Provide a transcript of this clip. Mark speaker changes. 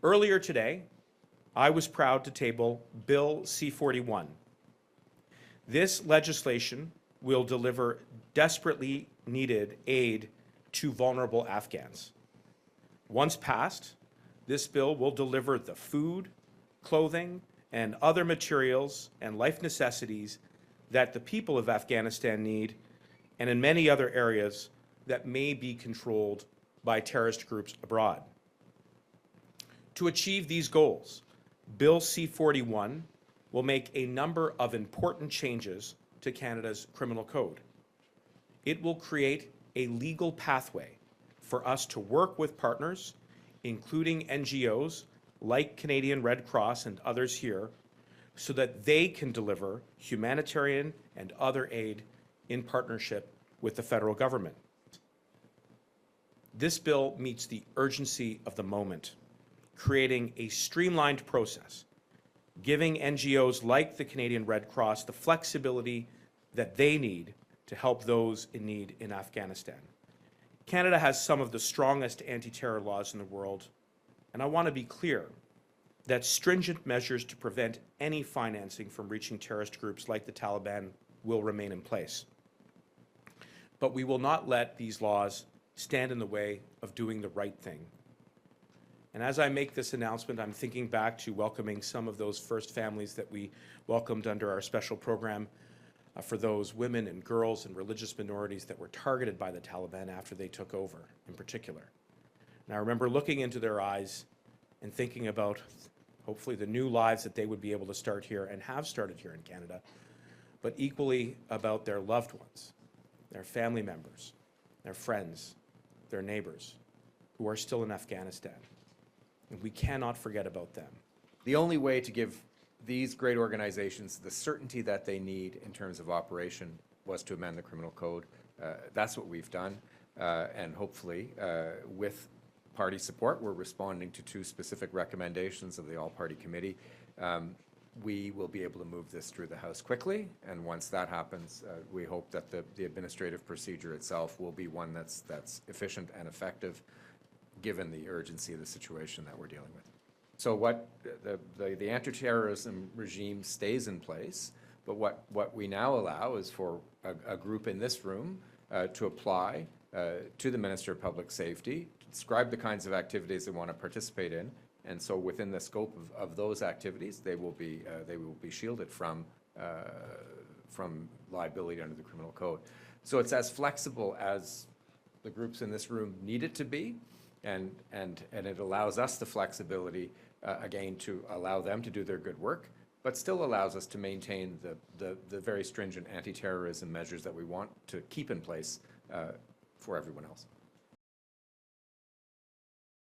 Speaker 1: Earlier today, I was proud to table Bill C-41. This legislation will deliver desperately needed aid to vulnerable Afghans. Once passed, this bill will deliver the food, clothing, and other materials and life necessities that the people of Afghanistan need, and in many other areas that may be controlled by terrorist groups abroad. To achieve these goals, Bill C-41 will make a number of important changes to Canada's criminal code. It will create a legal pathway for us to work with partners, including NGOs like Canadian Red Cross and others here, so that they can deliver humanitarian and other aid in partnership with the federal government. This bill meets the urgency of the moment, creating a streamlined process, giving NGOs like the Canadian Red Cross the flexibility that they need to help those in need in Afghanistan. Canada has some of the strongest anti-terror laws in the world, and I want to be clear that stringent measures to prevent any financing from reaching terrorist groups like the Taliban will remain in place. But we will not let these laws stand in the way of doing the right thing. And as I make this announcement, I'm thinking back to welcoming some of those first families that we welcomed under our special program for those women and girls and religious minorities that were targeted by the Taliban after they took over, in particular. And I remember looking into their eyes and thinking about hopefully the new lives that they would be able to start here and have started here in Canada, but equally about their loved ones, their family members, their friends, their neighbors who are still in Afghanistan. And we cannot forget about them.
Speaker 2: The only way to give these great organizations the certainty that they need in terms of operation was to amend the criminal code. That's what we've done, and hopefully with party support, we're responding to two specific recommendations of the all-party committee. We will be able to move this through the House quickly, and once that happens, we hope that the administrative procedure itself will be one that's efficient and effective, given the urgency of the situation that we're dealing with. So what the anti-terrorism regime stays in place, but what we now allow is for a group in this room to apply to the Minister of Public Safety, to describe the kinds of activities they want to participate in, and so within the scope of those activities, they will be shielded from liability under the criminal code. So it's as flexible as the groups in this room need it to be, and it allows us the flexibility again to allow them to do their good work, but still allows us to maintain the very stringent anti-terrorism measures that we want to keep in place for everyone else.